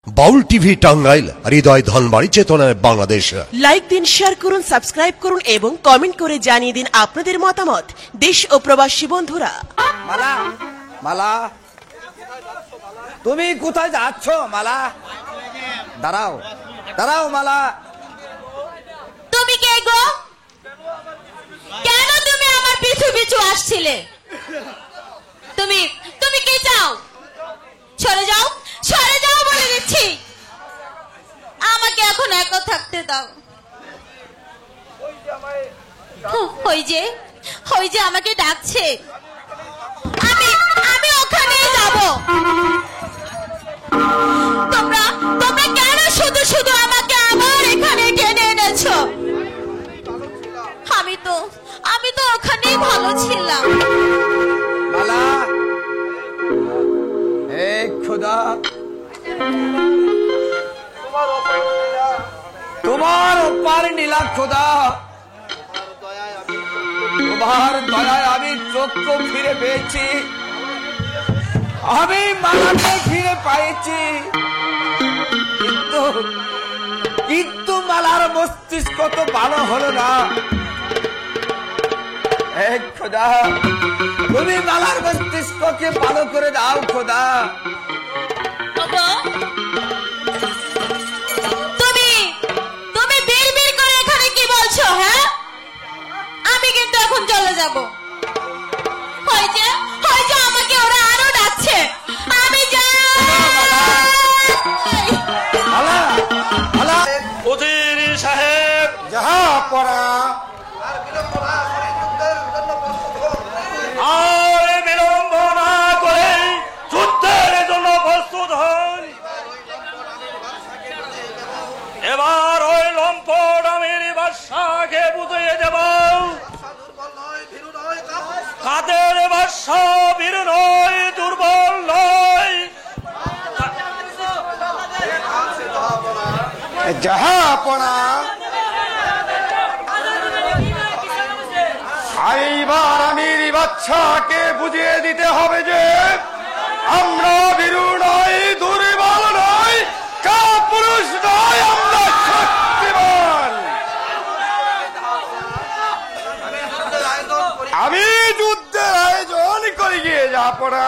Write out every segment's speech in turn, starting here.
বাউল TV Tangail, হৃদয় ধনবাড়ি, চেতনায় Bangladesh. Like দিন, share করুন, সাবস্ক্রাইব করুন এবং কমেন্ট করে জানিয়ে দিন আপনাদের মতামত। দেশ ও প্রবাসী বন্ধুরা। মালা, মালা, তুমি কোথায় যাচ্ছ? মালা, দাঁড়াও, দাঁড়াও। মালা, তুমি কে গো? কেন তুমি আমার পিছু পিছু আসছিলে? তুমি তুমি কি চাও? সরে যাও, সরে যাও বলে দিচ্ছি। আমাকে এখন একা থাকতে দাও। ওই যে আমাকে ডাকছে। আমি আমি ওখানেই যাব। তোমরা তোমরা কেন শুধু শুধু আমাকে আবার এখানে টেনে এনেছো? আমি তো ওখানেই ভালো ছিলাম। মালা, হে খোদা, তোমার ওপার নীলা খোদা, তোমার দয়ায় আমি চোখকে ফিরে পেয়েছি, আমি মালাকে ফিরে পাইছি। কিন্তু মালার মস্তিষ্ক তো ভালো হলো না। হে খোদা, তুমি মালার মস্তিষ্ককে ভালো করে দাও খোদা। তুমি বিড়বিড় করে এখানে কি বলছো? হ্যাঁ, আমি কিন্তু এখন চলে যাব। হয়তো আমাকে ওরা আরো ডাকছে। আমি যাই। উজির সাহেব, যাহা পড়া আর বিলম্ব না করে যুদ্ধের জন্য প্রস্তুত হন। এবার ওই লম্পট আমির বাদশাকে বুঝিয়ে দেব, কাদের বাদশা বীর নয়, দুর্বল নয়। যাহা পড়া এইবার আমির বাদশাকে বুঝিয়ে দিতে হবে যে আমরা বীরু নয়, দুর্বল নয়, কাপুরুষ নয়, আমরা শক্তিমান। আমি যুদ্ধের আয়োজন করে গিয়ে যা পড়া।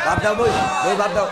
বাদ দাও, বই বাদ দাও।